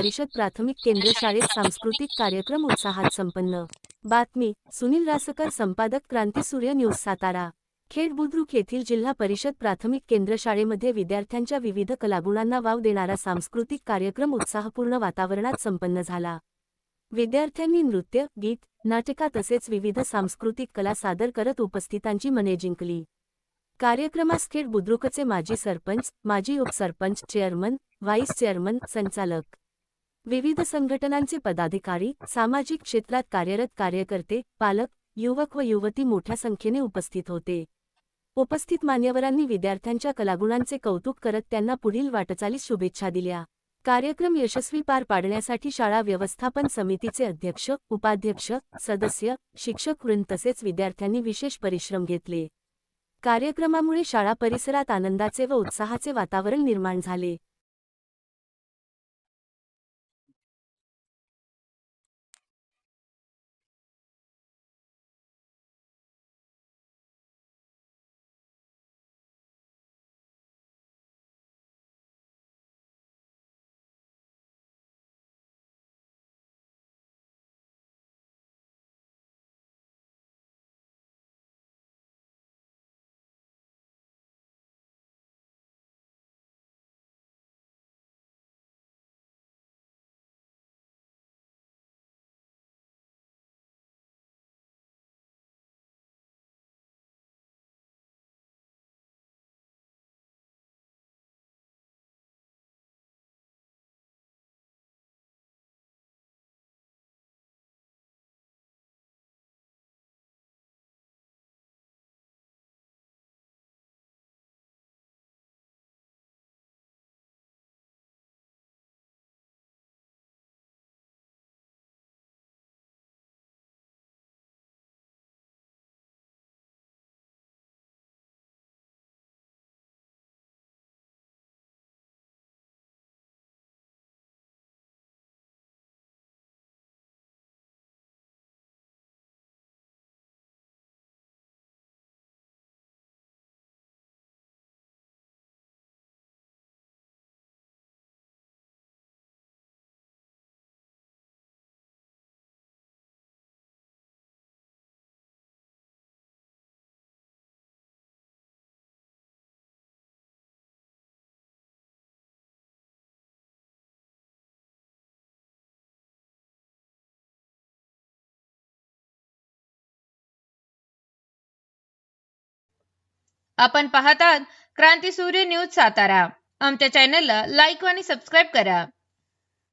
परिषद प्राथमिक केंद्र शाळेत सांस्कृतिक कार्यक्रम उत्साहात संपन्न। बातमी सुनील रासकर, संपादक, क्रांतिसूर्य न्यूज, सातारा। खेड बुद्रुक येथील जिल्हा परिषद प्राथमिक केंद्र शाळेमध्ये विद्यार्थ्यांच्या विविध कलागुणांना वाव देणारा सांस्कृतिक कार्यक्रम उत्साहपूर्ण वातावरणात संपन्न झाला। विद्यार्थ्यांनी नृत्य, गीत, नाटका तसेच विविध सांस्कृतिक कला सादर करत उपस्थितांची मने जिंकली। कार्यक्रमास खेड बुद्रुकचे माजी सरपंच, माजी उपसरपंच, चेअरमन, व्हाईस चेअरमन, संचालक, विविध संघटनांचे पदाधिकारी, सामाजिक क्षेत्रात कार्यरत कार्यकर्ते, पालक, युवक व युवती मोठ्या संख्येने उपस्थित होते। उपस्थित मान्यवरांनी विद्यार्थ्यांच्या कलागुणांचे कौतुक करत त्यांना पुढील वाटचालीस शुभेच्छा दिल्या। कार्यक्रम यशस्वी पार पाडण्यासाठी शाळा व्यवस्थापन समितीचे अध्यक्ष, उपाध्यक्ष, सदस्य, शिक्षक वृंद तसेच विद्यार्थ्यांनी विशेष परिश्रम घेतले। कार्यक्रमामुळे शाळा परिसरात आनंदाचे व उत्साहाचे वातावरण निर्माण झाले। आपण पाहतात क्रांतिसूर्य न्यूज सातारा। आमच्या चॅनलला लाईक आणि सबस्क्राईब करा।